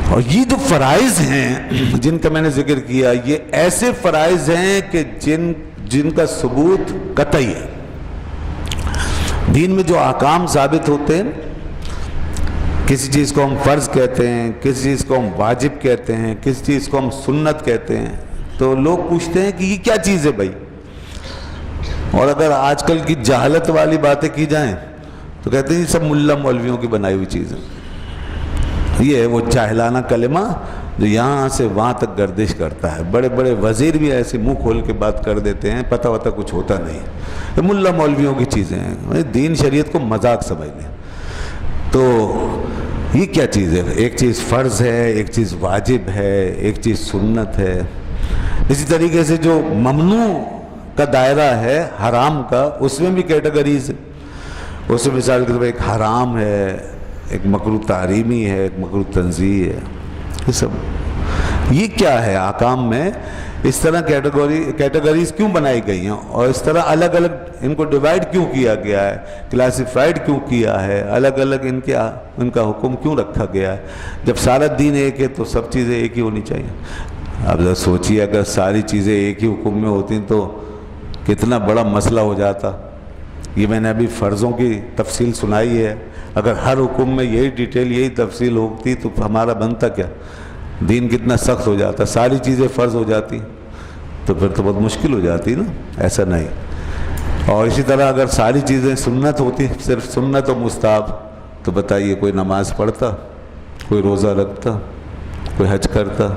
اور یہ جو فرائض ہیں جن کا میں نے ذکر کیا، یہ ایسے فرائض ہیں کہ جن کا ثبوت قطعی ہے۔ دین میں جو احکام ثابت ہوتے ہیں، کسی چیز کو ہم فرض کہتے ہیں، کسی چیز کو ہم واجب کہتے ہیں، کسی چیز کو ہم سنت کہتے ہیں، تو لوگ پوچھتے ہیں کہ یہ کیا چیز ہے بھائی؟ اور اگر آج کل کی جہالت والی باتیں کی جائیں تو کہتے ہیں یہ سب ملا مولویوں کی بنائی ہوئی چیزیں۔ یہ ہے وہ جاہلانہ کلمہ جو یہاں سے وہاں تک گردش کرتا ہے۔ بڑے بڑے وزیر بھی ایسے منہ کھول کے بات کر دیتے ہیں، پتہ وتہ کچھ ہوتا نہیں، یہ ملا مولویوں کی چیزیں ہیں، دین شریعت کو مذاق سمجھ لیں۔ تو یہ کیا چیز ہے؟ ایک چیز فرض ہے، ایک چیز واجب ہے، ایک چیز سنت ہے۔ اسی طریقے سے جو ممنوع کا دائرہ ہے حرام کا، اس میں بھی کیٹیگریز ہے۔ اس میں مثال کے طور پر ایک حرام ہے، ایک مکروہ تحریمی ہے، ایک مکروہ تنزیہی ہے۔ یہ سب یہ کیا ہے احکام میں؟ اس طرح کیٹیگریز کیوں بنائی گئی ہیں، اور اس طرح الگ الگ ان کو ڈیوائیڈ کیوں کیا گیا ہے، کلاسیفائڈ کیوں کیا ہے، الگ الگ ان کا حکم کیوں رکھا گیا ہے؟ جب سارا دین ایک ہے تو سب چیزیں ایک ہی ہونی چاہیے۔ اب ذرا سوچیے اگر ساری چیزیں ایک ہی حکم میں ہوتی تو کتنا بڑا مسئلہ ہو جاتا۔ یہ میں نے ابھی فرضوں کی تفصیل سنائی ہے، اگر ہر حکم میں یہی ڈیٹیل یہی تفصیل ہوتی تو ہمارا بنتا کیا؟ دین کتنا سخت ہو جاتا، ساری چیزیں فرض ہو جاتی تو پھر تو بہت مشکل ہو جاتی نا، ایسا نہیں۔ اور اسی طرح اگر ساری چیزیں سنت ہوتی، صرف سنت و مستحب، تو بتائیے کوئی نماز پڑھتا، کوئی روزہ رکھتا، کوئی حج کرتا؟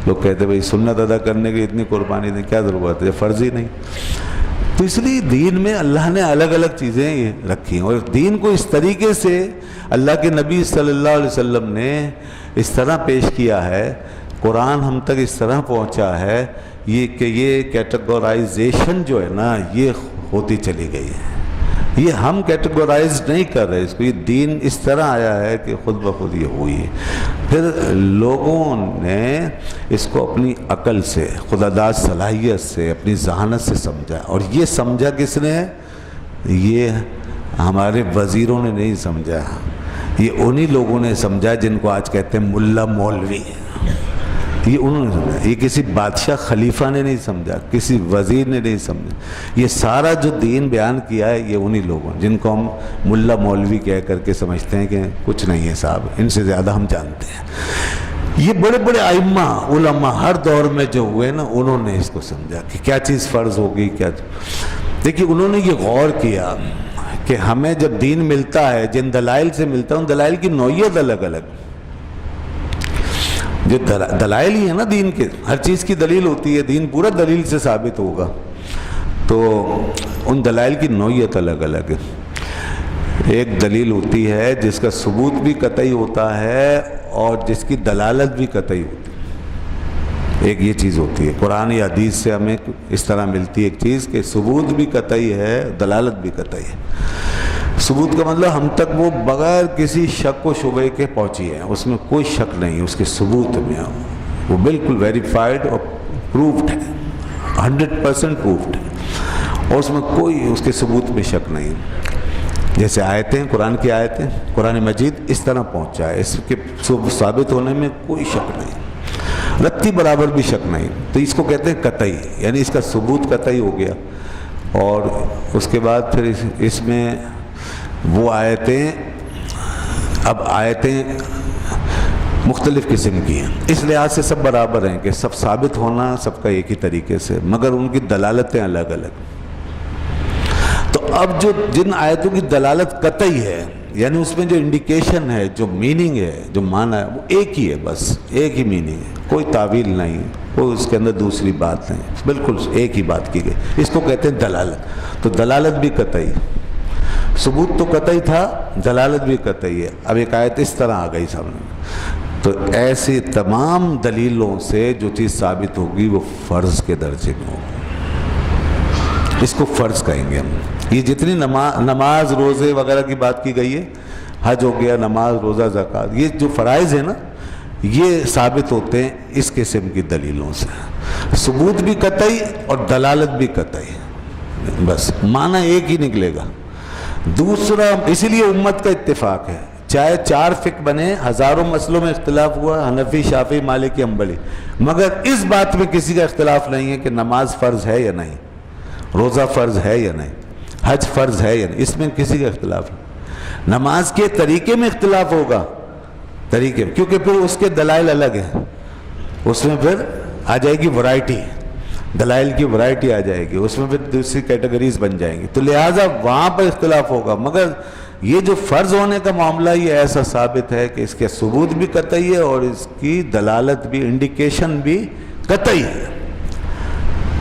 لوگ کہتے بھائی سنت ادا کرنے کی اتنی قربانی نہیں، کیا ضرورت ہے، فرض ہی نہیں۔ تو اس لیے دین میں اللہ نے الگ الگ چیزیں رکھی ہیں، اور دین کو اس طریقے سے اللہ کے نبی صلی اللہ علیہ وسلم نے اس طرح پیش کیا ہے، قرآن ہم تک اس طرح پہنچا ہے یہ کیٹیگورائزیشن جو ہے نا یہ ہوتی چلی گئی ہے۔ یہ ہم کیٹیگورائز نہیں کر رہے اس کو، یہ دین اس طرح آیا ہے کہ خود بخود یہ ہوئی ہے۔ پھر لوگوں نے اس کو اپنی عقل سے، خودداد صلاحیت سے، اپنی ذہانت سے سمجھا، اور یہ سمجھا کس نے؟ یہ ہمارے وزیروں نے نہیں سمجھا، یہ انہی لوگوں نے سمجھا جن کو آج کہتے ہیں ملا مولوی۔ یہ انہوں نے سمجھا، یہ کسی بادشاہ خلیفہ نے نہیں سمجھا، کسی وزیر نے نہیں سمجھا۔ یہ سارا جو دین بیان کیا ہے یہ انہی لوگوں جن کو ہم ملا مولوی کہہ کر کے سمجھتے ہیں کہ کچھ نہیں ہے صاحب، ان سے زیادہ ہم جانتے ہیں۔ یہ بڑے بڑے ائمہ علماء ہر دور میں جو ہوئے نا، انہوں نے اس کو سمجھا کہ کیا چیز فرض ہوگی، کیا۔ دیکھیے انہوں نے یہ غور کیا کہ ہمیں جب دین ملتا ہے، جن دلائل سے ملتا ہے ان دلائل کی نوعیت الگ الگ، جو دلائل ہی ہے نا دین کے، ہر چیز کی دلیل ہوتی ہے، دین پورا دلیل سے ثابت ہوگا، تو ان دلائل کی نوعیت الگ الگ ہے۔ ایک دلیل ہوتی ہے جس کا ثبوت بھی قطعی ہوتا ہے اور جس کی دلالت بھی قطعی ہوتی ہے۔ ایک یہ چیز ہوتی ہے، قرآن یا حدیث سے ہمیں اس طرح ملتی ہے ایک چیز کہ ثبوت بھی قطعی ہے، دلالت بھی قطعی ہے۔ ثبوت کا مطلب ہم تک وہ بغیر کسی شک و شبہ کے پہنچی ہے، اس میں کوئی شک نہیں اس کے ثبوت میں، وہ بالکل ویریفائڈ اور پروفڈ ہے، 100% پروفڈ ہے، اور اس میں کوئی اس کے ثبوت میں شک نہیں۔ جیسے آیتیں، قرآن کی آیتیں، قرآن مجید اس طرح پہنچا ہے، اس کے ثابت ہونے میں کوئی شک نہیں، رتی برابر بھی شک نہیں، تو اس کو کہتے ہیں قطعی، یعنی اس کا ثبوت قطعی ہو گیا۔ اور اس کے بعد پھر اس میں وہ آیتیں، اب آیتیں مختلف قسم کی ہیں، اس لحاظ سے سب برابر ہیں کہ سب ثابت ہونا سب کا ایک ہی طریقے سے، مگر ان کی دلالتیں الگ الگ۔ تو اب جو جن آیتوں کی دلالت قطعی ہے، یعنی اس میں جو انڈیکیشن ہے، جو میننگ ہے، جو معنی ہے، وہ ایک ہی ہے، بس ایک ہی میننگ ہے، کوئی تعویل نہیں، کوئی اس کے اندر دوسری بات نہیں، بالکل ایک ہی بات کی گئی، اس کو کہتے ہیں دلالت۔ تو دلالت بھی قطعی، ثبوت تو قطعی تھا، دلالت بھی قطعی ہے۔ اب ایک آیت اس طرح آ گئی سامنے، تو ایسی تمام دلیلوں سے جو چیز ثابت ہوگی وہ فرض کے درجے میں ہوگی، اس کو فرض کہیں گے ہم۔ یہ جتنی نماز روزے وغیرہ کی بات کی گئی ہے، حج ہو گیا، نماز روزہ زکوٰۃ، یہ جو فرائض ہیں نا یہ ثابت ہوتے ہیں اس قسم کی دلیلوں سے، ثبوت بھی قطعی اور دلالت بھی قطعی، بس معنی ایک ہی نکلے گا۔ دوسرا، اسی لیے امت کا اتفاق ہے، چاہے 4 فقہ بنے، ہزاروں مسئلوں میں اختلاف ہوا، حنفی، شافعی، مالکی، حنبلی، مگر اس بات میں کسی کا اختلاف نہیں ہے کہ نماز فرض ہے یا نہیں، روزہ فرض ہے یا نہیں، حج فرض ہے یا نہیں، اس میں کسی کا اختلاف نہیں۔ نماز کے طریقے میں اختلاف ہوگا، طریقے، کیونکہ پھر اس کے دلائل الگ ہیں، اس میں پھر آ جائے گی ورائٹی، دلائل کی ورائٹی آ جائے گی، اس میں پھر دوسری کیٹیگریز بن جائیں گی، تو لہٰذا وہاں پر اختلاف ہوگا۔ مگر یہ جو فرض ہونے کا معاملہ یہ ایسا ثابت ہے کہ اس کے ثبوت بھی قطعی ہے اور اس کی دلالت بھی، انڈیکیشن بھی قطعی ہے،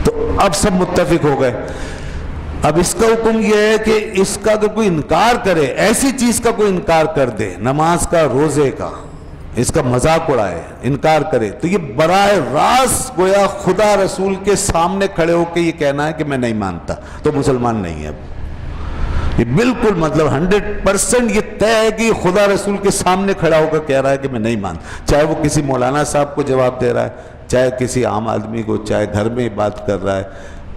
تو اب سب متفق ہو گئے۔ اب اس کا حکم یہ ہے کہ اس کا اگر کوئی انکار کرے، ایسی چیز کا کوئی انکار کر دے، نماز کا، روزے کا، اس کا مذاق اڑائے، انکار کرے، تو یہ براہ راست گویا خدا رسول کے سامنے کھڑے ہو کے یہ کہنا ہے کہ میں نہیں مانتا، تو مسلمان نہیں ہے۔ یہ بالکل مطلب 100% یہ طے ہے کہ خدا رسول کے سامنے کھڑا ہو کر کہہ رہا ہے کہ میں نہیں مانتا، چاہے وہ کسی مولانا صاحب کو جواب دے رہا ہے، چاہے کسی عام آدمی کو، چاہے گھر میں بات کر رہا ہے،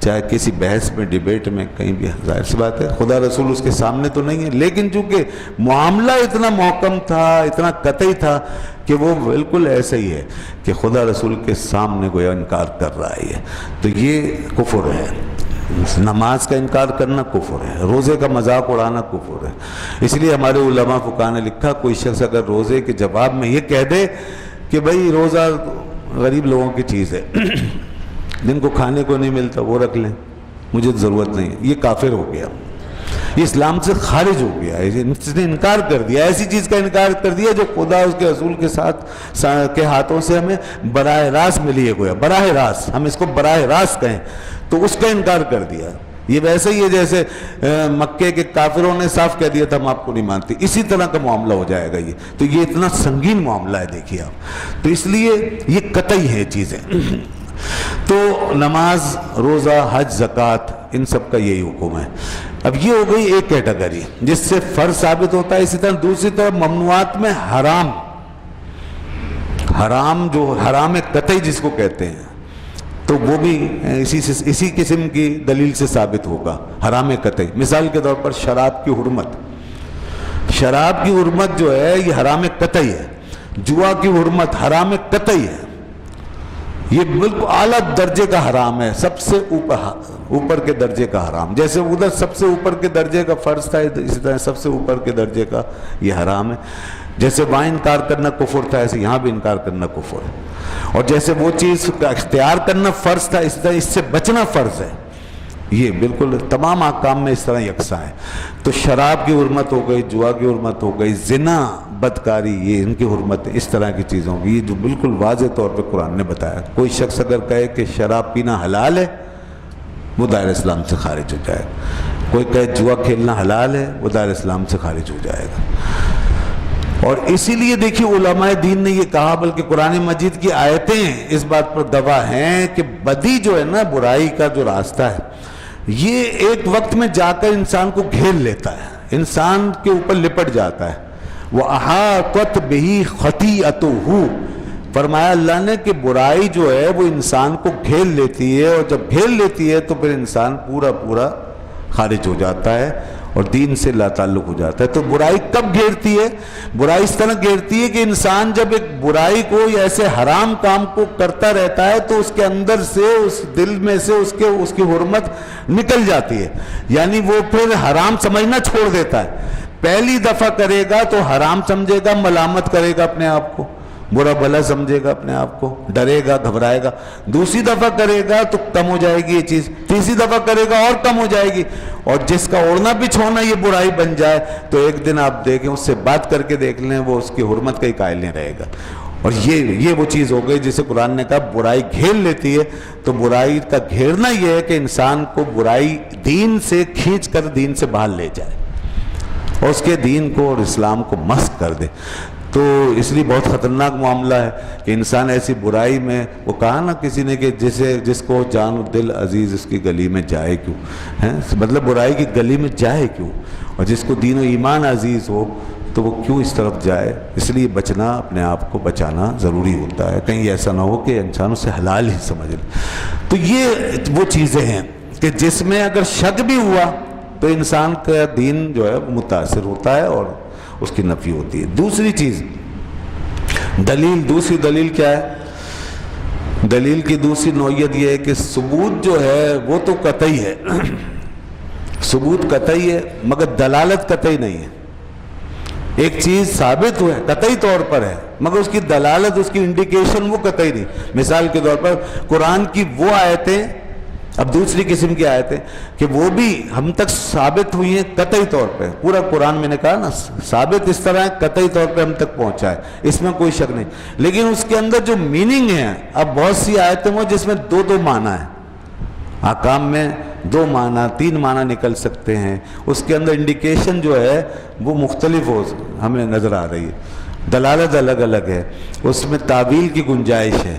چاہے کسی بحث میں، ڈیبیٹ میں، کہیں بھی، ظاہر سی بات ہے خدا رسول اس کے سامنے تو نہیں ہے، لیکن چونکہ معاملہ اتنا محکم تھا، اتنا قطعی تھا کہ وہ بالکل ایسا ہی ہے کہ خدا رسول کے سامنے گویا انکار کر رہا ہے، تو یہ کفر ہے۔ نماز کا انکار کرنا کفر ہے، روزے کا مذاق اڑانا کفر ہے۔ اس لیے ہمارے علماء فقہاء نے لکھا، کوئی شخص اگر روزے کے جواب میں یہ کہہ دے کہ بھئی روزہ غریب لوگوں کی چیز ہے، جن کو کھانے کو نہیں ملتا وہ رکھ لیں، مجھے ضرورت نہیں ہے، یہ کافر ہو گیا، یہ اسلام سے خارج ہو گیا، اس نے انکار کر دیا، ایسی چیز کا انکار کر دیا جو خدا اس کے رسول کے ساتھ کے ہاتھوں سے ہمیں براہ راست ملی ہے، گویا براہ راست، ہم اس کو براہ راست کہیں تو اس کا انکار کر دیا۔ یہ ویسے ہی ہے جیسے مکے کے کافروں نے صاف کہہ دیا تھا ہم آپ کو نہیں مانتے، اسی طرح کا معاملہ ہو جائے گا یہ، تو یہ اتنا سنگین معاملہ ہے دیکھیے آپ، تو اس لیے یہ قطعی ہے چیزیں۔ تو نماز، روزہ، حج، زکوٰۃ، ان سب کا یہی حکم ہے۔ اب یہ ہو گئی ایک کیٹیگری جس سے فرض ثابت ہوتا ہے، اسی طرح دوسری طرف ممنوعات میں حرام، حرام جو حرام قطعی جس کو کہتے ہیں، تو وہ بھی اسی قسم کی دلیل سے ثابت ہوگا، حرام قطعی۔ مثال کے طور پر شراب کی حرمت، شراب کی حرمت جو ہے یہ حرام قطعی ہے، جوا کی حرمت حرام قطعی ہے، یہ بالکل اعلیٰ درجے کا حرام ہے، سب سے اوپر کے درجے کا حرام، جیسے ادھر سب سے اوپر کے درجے کا فرض تھا، اسی طرح سب سے اوپر کے درجے کا یہ حرام ہے۔ جیسے وہاں انکار کرنا کفر تھا، ایسے یہاں بھی انکار کرنا کفر ہے، اور جیسے وہ چیز کا اختیار کرنا فرض تھا، اسی طرح اس سے بچنا فرض ہے۔ یہ بالکل تمام احکام میں اس طرح یکساں ہے۔ تو شراب کی حرمت ہو گئی، جوا کی حرمت ہو گئی، زنا، بدکاری، یہ ان کی حرمت ہے، اس طرح کی چیزوں کی، یہ جو بالکل واضح طور پہ قرآن نے بتایا۔ کوئی شخص اگر کہے کہ شراب پینا حلال ہے، وہ دائرہ اسلام سے خارج ہو جائے گا۔ کوئی کہے جوا کھیلنا حلال ہے، وہ دائرہ اسلام سے خارج ہو جائے گا۔ اور اسی لیے دیکھیے علماء دین نے یہ کہا، بلکہ قرآن مجید کی آیتیں اس بات پر گواہ ہیں کہ بدی جو ہے نا، برائی کا جو راستہ ہے، یہ ایک وقت میں جا کر انسان کو گھیر لیتا ہے، انسان کے اوپر لپٹ جاتا ہے۔ وَأَحَاطَتْ بِهِ خَطِيئَتُهُ، فرمایا اللہ نے کہ برائی جو ہے وہ انسان کو گھیر لیتی ہے، اور جب گھیر لیتی ہے تو پھر انسان پورا خارج ہو جاتا ہے اور دین سے لا تعلق ہو جاتا ہے۔ تو برائی کب گھیرتی ہے؟ برائی اس طرح گھیرتی ہے کہ انسان جب ایک برائی کو یا ایسے حرام کام کو کرتا رہتا ہے تو اس کے اندر سے، اس دل میں سے اس کی حرمت نکل جاتی ہے، یعنی وہ پھر حرام سمجھنا چھوڑ دیتا ہے۔ پہلی دفعہ کرے گا تو حرام سمجھے گا، ملامت کرے گا اپنے آپ کو، برا بھلا سمجھے گا اپنے آپ کو، ڈرے گا، گھبرائے گا۔ دوسری دفعہ کرے گا تو کم ہو جائے گی یہ چیز، تیسری دفعہ کرے گا اور کم ہو جائے گی، اور جس کا اوڑھنا بچھونا یہ برائی بن جائے تو ایک دن آپ دیکھیں، اس سے بات کر کے دیکھ لیں، وہ اس کی حرمت کا ہی قائل نہیں رہے گا۔ اور یہ وہ چیز ہو گئی جسے قرآن نے کہا برائی گھیر لیتی ہے۔ تو برائی کا گھیرنا یہ ہے کہ انسان کو برائی دین سے کھینچ کر دین سے باہر لے جائے اور اس کے دین کو اور اسلام کو مسخ کر دے۔ تو اس لیے بہت خطرناک معاملہ ہے کہ انسان ایسی برائی میں، وہ کہا نا کسی نے کہ جس کو جان و دل عزیز اس کی گلی میں جائے کیوں، مطلب برائی کی گلی میں جائے کیوں، اور جس کو دین و ایمان عزیز ہو تو وہ کیوں اس طرف جائے۔ اس لیے بچنا، اپنے آپ کو بچانا ضروری ہوتا ہے، کہیں ایسا نہ ہو کہ انسان اسے حلال ہی سمجھ لے۔ تو یہ وہ چیزیں ہیں کہ جس میں اگر شک بھی ہوا تو انسان کا دین جو ہے متاثر ہوتا ہے اور اس کی نفی ہوتی ہے۔ دوسری چیز دوسری دلیل کیا ہے؟ دلیل کی دوسری نوعیت یہ ہے کہ ثبوت جو ہے وہ تو قطعی ہے، ثبوت قطعی ہے مگر دلالت قطعی نہیں ہے۔ ایک چیز ثابت ہے قطعی طور پر ہے مگر اس کی دلالت، اس کی انڈیکیشن وہ قطعی نہیں۔ مثال کے طور پر قرآن کی وہ آیتیں، اب دوسری قسم کی آیتیں کہ وہ بھی ہم تک ثابت ہوئی ہیں قطعی طور پہ، پورا قرآن میں نے کہا نا ثابت اس طرح ہے قطعی طور پہ ہم تک پہنچا ہے، اس میں کوئی شک نہیں، لیکن اس کے اندر جو میننگ ہے، اب بہت سی آیتیں وہ جس میں دو معنی ہے، احکام میں 2 معنی 3 معنی نکل سکتے ہیں، اس کے اندر انڈیکیشن جو ہے وہ مختلف ہمیں نظر آ رہی ہے، دلالت الگ الگ ہے، اس میں تعویل کی گنجائش ہے،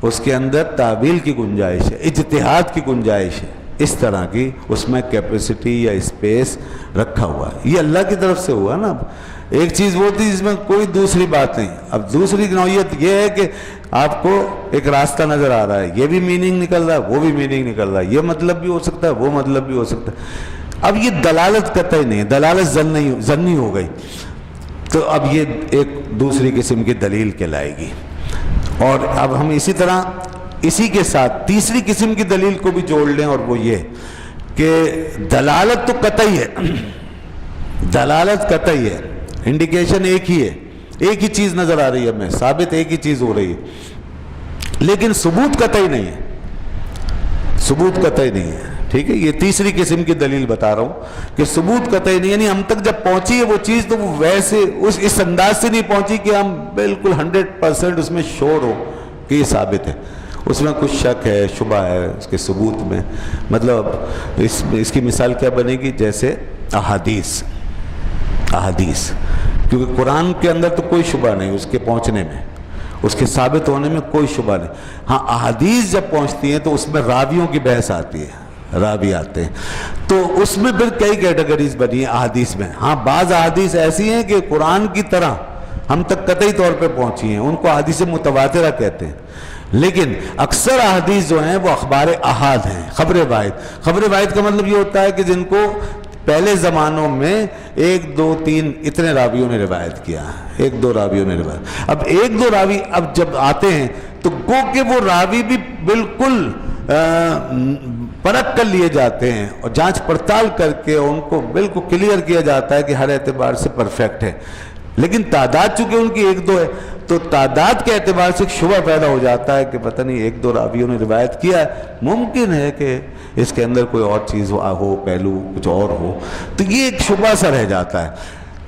اس کے اندر تعویل کی گنجائش ہے، اجتہاد کی گنجائش ہے، اس طرح کی اس میں کیپیسٹی یا اسپیس رکھا ہوا ہے۔ یہ اللہ کی طرف سے ہوا نا۔ ایک چیز وہ تھی جس میں کوئی دوسری بات نہیں۔ اب دوسری نوعیت یہ ہے کہ آپ کو ایک راستہ نظر آ رہا ہے، یہ بھی میننگ نکل رہا ہے، وہ بھی میننگ نکل رہا ہے، یہ مطلب بھی ہو سکتا ہے، وہ مطلب بھی ہو سکتا ہے۔ اب یہ دلالت قطعی نہیں ہے، دلالت ظنی ہو گئی، تو اب یہ ایک دوسری قسم کی دلیل کہلائے گی۔ اور اب ہم اسی طرح اسی کے ساتھ تیسری قسم کی دلیل کو بھی جوڑ لیں، اور وہ یہ کہ دلالت تو قطعی ہے، دلالت قطعی ہے، انڈیکیشن ایک ہی ہے، ایک ہی چیز نظر آ رہی ہے ہمیں، ثابت ایک ہی چیز ہو رہی ہے، لیکن ثبوت قطعی نہیں ہے، ثبوت قطعی نہیں ہے۔ ٹھیک ہے، یہ تیسری قسم کی دلیل بتا رہا ہوں کہ ثبوت قطعی نہیں، یعنی ہم تک جب پہنچی ہے وہ چیز تو وہ ویسے اس انداز سے نہیں پہنچی کہ ہم بالکل 100% اس میں شور ہو کہ یہ ثابت ہے، اس میں کچھ شک ہے، شبہ ہے اس کے ثبوت میں۔ مطلب اس کی مثال کیا بنے گی؟ جیسے احادیث، کیونکہ قرآن کے اندر تو کوئی شبہ نہیں اس کے پہنچنے میں، اس کے ثابت ہونے میں کوئی شبہ نہیں۔ ہاں احادیث جب پہنچتی ہیں تو اس میں راویوں کی بحث آتی ہے، راوی آتے ہیں، تو اس میں پھر کئی کیٹیگریز بنی ہیں احادیث میں۔ ہاں بعض احادیث ایسی ہیں کہ قرآن کی طرح ہم تک قطعی طور پہ پہنچی ہیں، ان کو احادیث متواترہ کہتے ہیں، لیکن اکثر احادیث جو ہیں وہ اخبار احاد ہیں، خبر واحد۔ خبر واحد کا مطلب یہ ہوتا ہے کہ جن کو پہلے زمانوں میں 1 2 3 اتنے راویوں نے روایت کیا، 1 2 راویوں نے روایت۔ اب 1 2 راوی اب جب آتے ہیں تو گو کہ وہ راوی بھی بالکل پرکھ کر لیے جاتے ہیں اور جانچ پڑتال کر کے ان کو بالکل کلیئر کیا جاتا ہے کہ ہر اعتبار سے پرفیکٹ ہے، لیکن تعداد چونکہ ان کی 1 2 ہے تو تعداد کے اعتبار سے ایک شبہ پیدا ہو جاتا ہے کہ پتہ نہیں 1 2 راویوں نے روایت کیا ہے، ممکن ہے کہ اس کے اندر کوئی اور چیز ہو، پہلو کچھ اور ہو، تو یہ ایک شبہ سا رہ جاتا ہے۔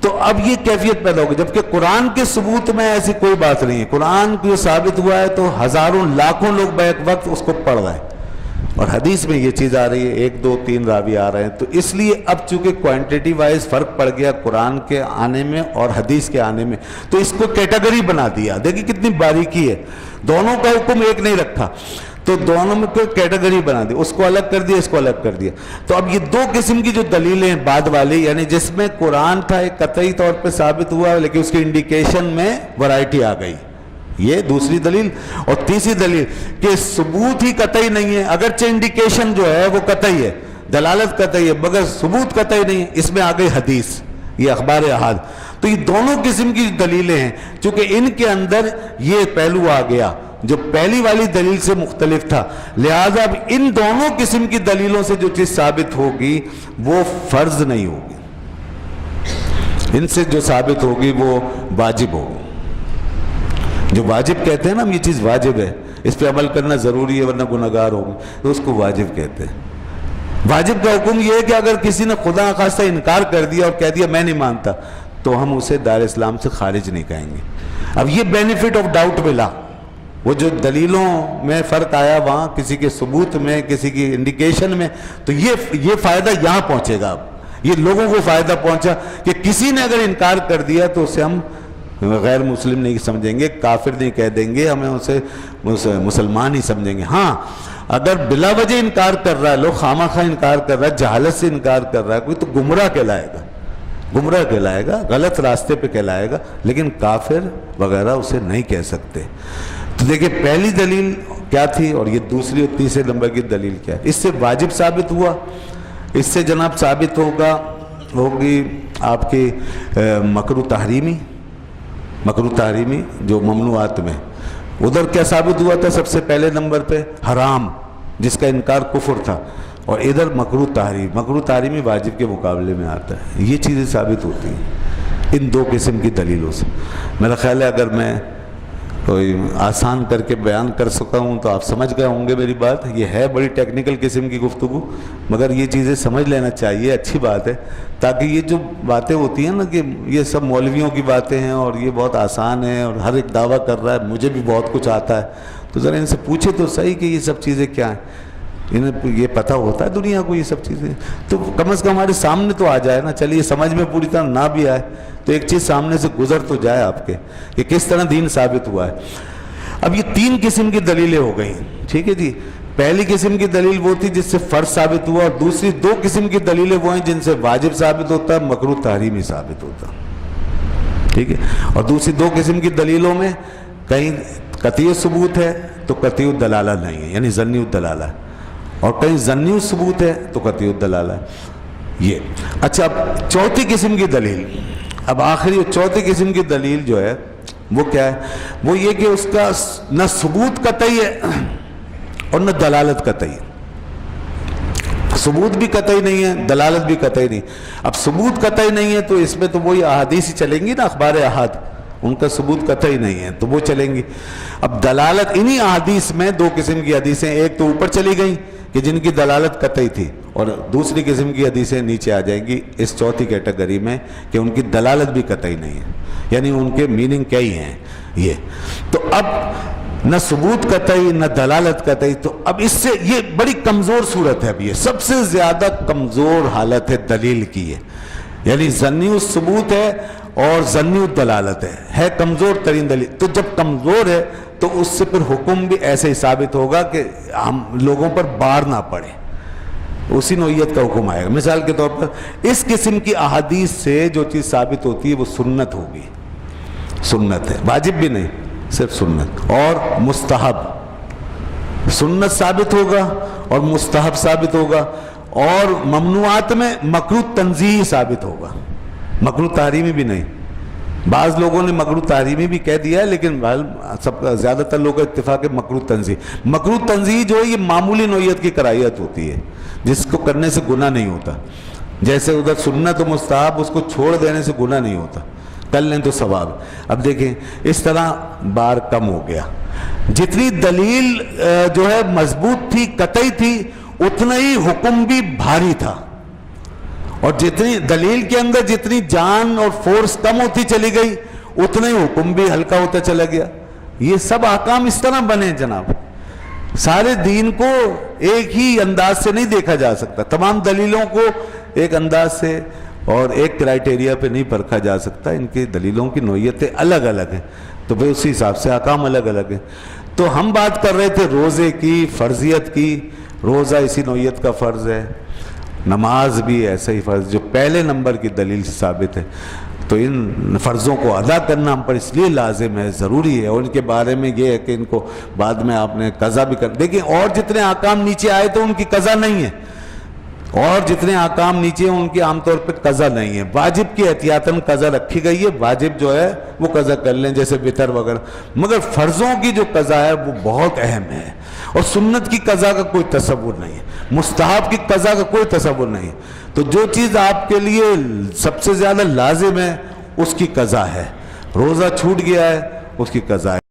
تو اب یہ کیفیت پیدا ہوگی، جبکہ قرآن کے ثبوت میں ایسی کوئی بات نہیں ہے۔ قرآن کو ثابت ہوا ہے تو ہزاروں لاکھوں لوگ بیک وقت اس کو پڑھ رہے ہیں، اور حدیث میں یہ چیز آ رہی ہے 1 2 3 راوی آ رہے ہیں، تو اس لیے اب چونکہ کوانٹیٹی وائز فرق پڑ گیا قرآن کے آنے میں اور حدیث کے آنے میں، تو اس کو کیٹیگری بنا دیا۔ دیکھیں کتنی باریکی ہے، دونوں کا حکم ایک نہیں رکھا، تو دونوں میں کوئی کیٹیگری بنا دی، اس کو الگ کر دیا، اس کو الگ کر دیا۔ تو اب یہ 2 قسم کی جو دلیلیں ہیں بعد والی، یعنی جس میں قرآن تھا ایک قطعی طور پہ ثابت ہوا لیکن اس کی انڈیکیشن میں ورائٹی آ گئی، یہ دوسری دلیل۔ اور تیسری دلیل کہ ثبوت ہی قطعی نہیں ہے، اگرچہ انڈیکیشن جو ہے وہ قطعی ہے، دلالت قطعی ہے مگر ثبوت قطعی نہیں ہے، اس میں آ گئی حدیث، یہ اخبار احاد۔ تو یہ دونوں قسم کی دلیلیں ہیں، چونکہ ان کے اندر یہ پہلو آ گیا جو پہلی والی دلیل سے مختلف تھا، لہذا اب ان دونوں قسم کی دلیلوں سے جو چیز ثابت ہوگی وہ فرض نہیں ہوگی، ان سے جو ثابت ہوگی وہ واجب ہوگی۔ جو واجب کہتے ہیں نا ہم یہ چیز واجب ہے، اس پہ عمل کرنا ضروری ہے ورنہ گناہگار ہوگی، تو اس کو واجب کہتے ہیں۔ واجب کا حکم یہ ہے کہ اگر کسی نے خدا نخواستہ انکار کر دیا اور کہہ دیا میں نہیں مانتا، تو ہم اسے دار اسلام سے خارج نہیں کہیں گے۔ اب یہ بینیفٹ آف ڈاؤٹ ملا، وہ جو دلیلوں میں فرق آیا وہاں کسی کے ثبوت میں کسی کی انڈیکیشن میں، تو یہ فائدہ یہاں پہنچے گا۔ اب یہ لوگوں کو فائدہ پہنچا کہ کسی نے اگر انکار کر دیا تو اسے ہم غیر مسلم نہیں سمجھیں گے، کافر نہیں کہہ دیں گے، ہمیں اسے مسلمان ہی سمجھیں گے۔ ہاں اگر بلا وجہ انکار کر رہا ہے، لوگ خواہ مخواہ انکار کر رہا ہے، جہالت سے انکار کر رہا ہے کوئی، تو گمراہ کہلائے گا، گمراہ کہلائے گا، غلط راستے پہ کہلائے گا، لیکن کافر وغیرہ اسے نہیں کہہ سکتے۔ تو دیکھیں پہلی دلیل کیا تھی اور یہ دوسری اور تیسرے نمبر کی دلیل کیا ہے۔ اس سے واجب ثابت ہوا، اس سے جناب ثابت ہوگا ہوگی آپ کی مکروہ تحریمی جو ممنوعات میں، ادھر کیا ثابت ہوا تھا سب سے پہلے نمبر پہ؟ حرام، جس کا انکار کفر تھا، اور ادھر مکروہ تحریمی واجب کے مقابلے میں آتا ہے. یہ چیزیں ثابت ہوتی ہیں ان دو قسم کی دلیلوں سے. میرا خیال ہے اگر میں کوئی آسان کر کے بیان کر سکا ہوں تو آپ سمجھ گئے ہوں گے میری بات. یہ ہے بڑی ٹیکنیکل قسم کی گفتگو، مگر یہ چیزیں سمجھ لینا چاہیے، اچھی بات ہے، تاکہ یہ جو باتیں ہوتی ہیں نا کہ یہ سب مولویوں کی باتیں ہیں اور یہ بہت آسان ہے اور ہر ایک دعویٰ کر رہا ہے مجھے بھی بہت کچھ آتا ہے، تو ذرا ان سے پوچھے تو صحیح کہ یہ سب چیزیں کیا ہیں. انہیں یہ پتہ ہوتا ہے دنیا کو یہ سب چیزیں، تو کم از کم ہمارے سامنے تو آ جائے نا. چلیے سمجھ میں پوری طرح نہ بھی آئے تو ایک چیز سامنے سے گزر تو جائے آپ کے کہ کس طرح دین ثابت ہوا ہے. اب یہ 3 قسم کی دلیلیں ہو گئیں، ٹھیک ہے جی. پہلی قسم کی دلیل وہ تھی جس سے فرض ثابت ہوا، اور دوسری 2 قسم کی دلیلیں وہ ہیں جن سے واجب ثابت ہوتا ہے، مکروہ تحریمی ثابت ہوتا ہے، ٹھیک ہے. اور دوسری 2 قسم کی دلیلوں میں کہیں قطعی ثبوت ہے تو قطعی الدلالہ نہیں ہے، یعنی ظنی الدلالہ ہے، اور کہیں ظنی ثبوت ہے تو قطعی الدلالہ ہے. یہ اچھا. اب چوتھی قسم کی دلیل، اب آخری چوتھی قسم کی دلیل جو ہے وہ کیا ہے؟ وہ یہ کہ اس کا نہ ثبوت قطعی ہے اور نہ دلالت قطعی ہے. ثبوت بھی قطعی نہیں ہے، دلالت بھی قطعی نہیں. اب ثبوت قطعی نہیں ہے تو اس میں تو وہی احادیث ہی چلیں گی نا، اخبار احاد، ان کا ثبوت قطعی نہیں ہے تو وہ چلیں گی. اب دلالت انہی احادیث میں 2 قسم کی حدیثیں، ایک تو اوپر چلی گئیں کہ جن کی دلالت قطعی تھی، اور دوسری قسم کی حدیثیں نیچے آ جائیں گی اس چوتھی کیٹیگری میں کہ ان کی دلالت بھی قطعی نہیں ہے، یعنی ان کے میننگ کیا ہی ہیں یہ. تو اب نہ ثبوت قطعی نہ دلالت قطعی، تو اب اس سے یہ بڑی کمزور صورت ہے. اب یہ سب سے زیادہ کمزور حالت ہے دلیل کی ہے، یعنی ظنی الثبوت ہے اور ظنی الدلالت ہے کمزور ترین دلیل. تو جب کمزور ہے تو اس سے پھر حکم بھی ایسے ہی ثابت ہوگا کہ ہم لوگوں پر بار نہ پڑے، اسی نوعیت کا حکم آئے گا. مثال کے طور پر اس قسم کی احادیث سے جو چیز ثابت ہوتی ہے وہ سنت ہوگی، سنت ہے، واجب بھی نہیں، صرف سنت اور مستحب. سنت ثابت ہوگا اور مستحب ثابت ہوگا، اور ممنوعات میں مکروہ تنزیہی ثابت ہوگا، مکروہ تحریمی بھی نہیں. بعض لوگوں نے مکروہ تحریمی بھی کہہ دیا ہے، لیکن سب زیادہ تر لوگوں کا اتفاق ہے مکروہ تنزیہی. مکروہ تنزیہی جو ہے یہ معمولی نوعیت کی کراہیت ہوتی ہے جس کو کرنے سے گناہ نہیں ہوتا. جیسے ادھر سنت و مستحب، اس کو چھوڑ دینے سے گناہ نہیں ہوتا، کر لیں تو ثواب. اب دیکھیں اس طرح بار کم ہو گیا. جتنی دلیل جو ہے مضبوط تھی، قطعی تھی، اتنا ہی حکم بھی بھاری تھا، اور جتنی دلیل کے اندر جتنی جان اور فورس کم ہوتی چلی گئی اتنا ہی حکم بھی ہلکا ہوتا چلا گیا. یہ سب احکام اس طرح بنے جناب. سارے دین کو ایک ہی انداز سے نہیں دیکھا جا سکتا، تمام دلیلوں کو ایک انداز سے اور ایک کرائٹیریا پہ نہیں پرکھا جا سکتا. ان کی دلیلوں کی نوعیتیں الگ الگ ہیں، تو بھئی اسی حساب سے احکام الگ الگ ہیں. تو ہم بات کر رہے تھے روزے کی فرضیت کی. روزہ اسی نوعیت کا فرض ہے، نماز بھی ایسا ہی فرض جو پہلے نمبر کی دلیل سے ثابت ہے. تو ان فرضوں کو ادا کرنا ہم پر اس لیے لازم ہے، ضروری ہے. اور ان کے بارے میں یہ ہے کہ ان کو بعد میں آپ نے قضا بھی کر. دیکھیں اور جتنے احکام نیچے آئے تو ان کی قضا نہیں ہے، اور جتنے احکام نیچے ہیں ان کی عام طور پہ قضا نہیں ہے. واجب کی احتیاطاً قضا رکھی گئی ہے، واجب جو ہے وہ قضا کر لیں جیسے وتر وغیرہ. مگر فرضوں کی جو قضا ہے وہ بہت اہم ہے، اور سنت کی قضا کا کوئی تصور نہیں ہے، مستحب کی قضا کا کوئی تصور نہیں. تو جو چیز آپ کے لیے سب سے زیادہ لازم ہے اس کی قضا ہے. روزہ چھوٹ گیا ہے اس کی قضا ہے.